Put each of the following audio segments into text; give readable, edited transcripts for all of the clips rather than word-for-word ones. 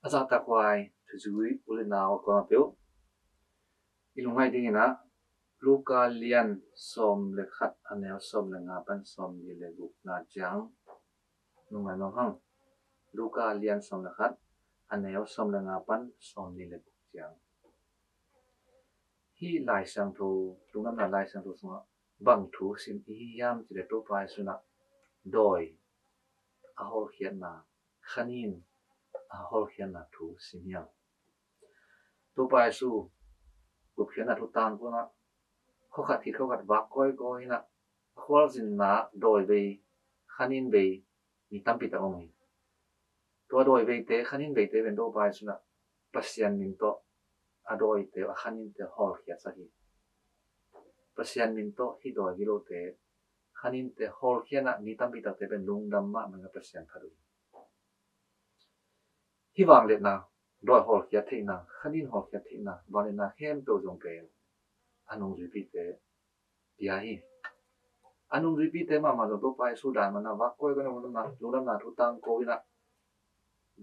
azata kwai thujui ulina ko pyo ilungai ding na luka lian som le khat anel som le nga pan som ni le guk na chang nungai no hang luka lian som le khat anel som le nga pan som ni le guk chang hi lai sang thu tungam na lai sang thu so bang thu sim hi yam ti le to pai suna doi a hol khian na khanin a hol khian na thu sim yang to pai su guk khian na thu tang ko na khó khăn thì khó khăn vác coi coi na khoal zin na đôi về khanin về ni tam pi ta ong tua đôi về te khanin về te ben do bai suna pasian min to a đôi te a khanin te hol khia sa hi pasian min to hi đôi gilo te khanin te hol khia na ni tam pi ta te ben lung dam ma ma pasian thadu hi wang le na đôi hol khia the na khanin hol khia the na wang na hem to jong pe anong ji pi te ya hi anong repeat tema ma do pai su dan ma na wa koi ko na na lu na thu tang ko ina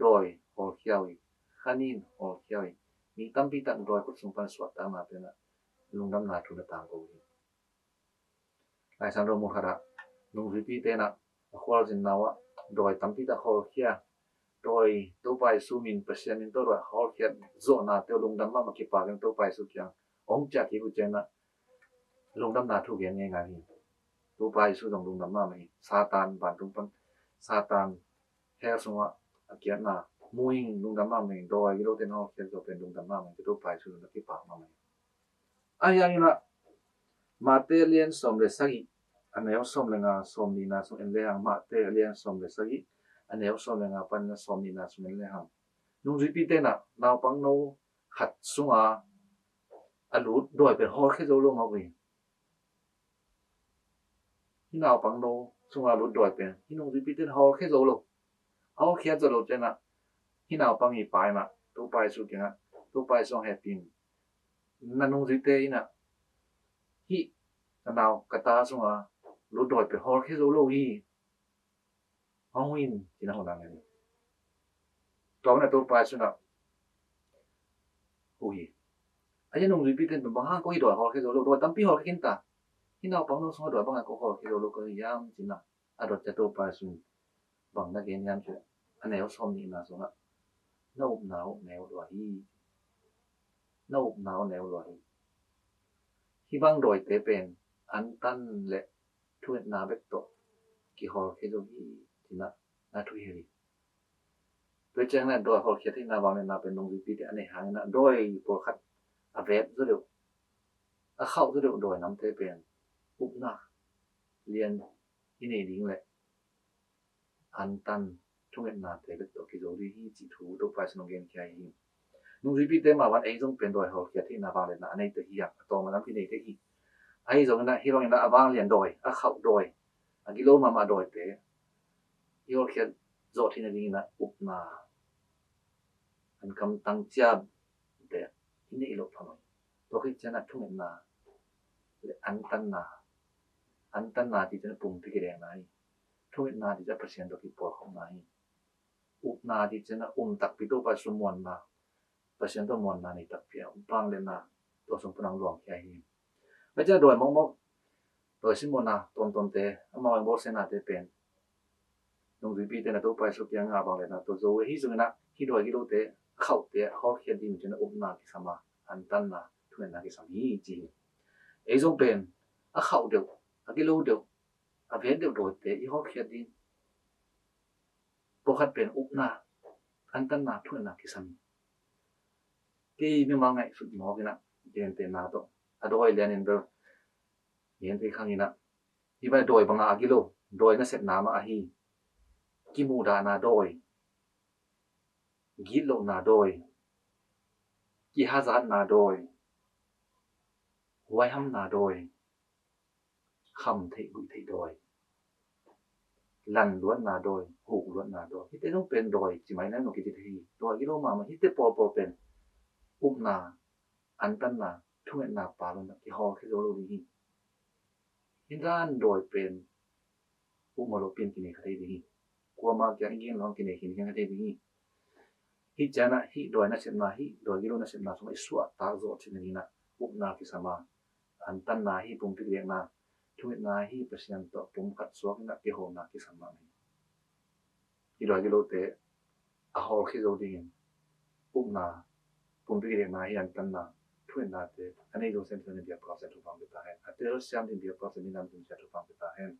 doi hol khiawi khanin hol khiawi ni tam pi tan doi ko sung pan swat ta ma pe na lung nam na thu na tang ko hi lai san ro mo khara nung repeat te na khwal jin na wa doi tam pi ta hol khia doi to pai su min pasien min to ro hol khia zo na te lung dam ma ma ki pa leng to pai su kyang ong cha ki ku chen na lung dam na thu gen nge nga hi tu pai su dong lung nam ma mai satan ban tung pan satan heo sunga akiat na muing lung nam ma mai doi gilo ten ho ken so pen lung nam ma mai tu pai su na ki pa ma mai ayang ina mate lien som le sagi aneo som le nga som ni na som en le hang mate lien som le sagi aneo som le nga pan na som ni na som en le hang nung repeat te na naw pang no khat sunga alu doi pen ho khe zo lo ma wi khi nào bằng đồ xung là lút đuổi bên khi nào repeat tên hao khé rồi luôn hao khé rồi trên là khi nào bằng nhị bài mà tôi bài số kia tôi bài số happy nên nông repeat nè khi nào cái ta xung là lút đuổi bên hao khé rồi luôn hi hao win chỉ là hao năng này đó là tôi bài số nào ui anh nông repeat tên bằng hàng có gì đuổi hao khé rồi luôn đuổi tắm pi hao khé ta khi nào bằng nó xung đuổi bằng cái hao khé rồi luôn cái yam chỉ là à đuổi cho tôi bài số bằng cái yam chuyện anh ấy xong thì là xuống ạ nâu náo nèo đuổi nâu náo nèo đuổi khi băng đuổi tế bền ăn tan lệ thuê na bếp tổ kỳ họ khi rồi thì là thuê gì tôi chẳng là đuổi họ khi thì na vào này na bên nông dân thì anh ấy hàng na đuổi bộ khát à vét rất được à khâu rất được đuổi nắm tế bền úp na liền cái này đi lệ ăn tan thuê na tế bếp tổ kỳ rồi thì chỉ thủ đâu phải nông dân kia hi nung repeat te ma wan ei jong pen doi ho kia thi na ba le na anei te hi ya to ma nam phi nei te hi ai jong na hi rong na abang lian doi a khau doi a gilo ma doi te yo kia zo thi na ding na up na an kam tang chia te hi nei lo phamai to khi chana thung na le an tan na ti chana pum ti ke re na hi thung na ti cha percent do ki por khom na hi up na ti chana tak pi to pa sumon na pasien to mon na ni tak pia pang le na to sung panang luang kia hi bây giờ đuổi mong mong đuổi xin mon na ton te ama ang bo sen na te pen nung ri pi te na to pai su kia nga bang le na to zo hi zung na hi đuổi ki lo te khau te ho khia din chen up na ki sama an tan na thuen na ki sam hi chi ei zo pen a khau được a ki lo được a ven được đuổi te i ho khia din po khat pen up na an tan na thuen na ki sam cái nhưng mà ngày sụt mò cái nè tiền tiền nào đó à đôi liền nên đâu hiện thì khang ina thì vậy đôi bằng à kilo đôi nó sẽ nằm à hi kim mù đà na đôi gít lộ na đôi ki hazard na đôi huai ham na đôi khăm thị bụi thị đôi lần luôn na đôi hủ luôn na đôi cái nó bên đôi chỉ mấy năm một cái thì đôi cái mà hít tiếp bò bên na an tan na thuen na pa lo na ki ho khi lo hi hin ran doi pen ma lo pin ki ne khade hi ko ma kya ngin lo ki ne hin kya khade hi hi jana hi doi na sem na hi doi gilo na sem na so isu ta zo chin ni na up na ki sama an tan na hi pum pi na thuit na hi pasien to pum khat so na ki ho na ki sama ni hi doi gilo te a hol khi zo ding up na pum pi na hi an tan na thuit na te ani zo sem sen bia pro se tu pam ta hen a te siam din bia pro se ni nam din se tu pam ta hen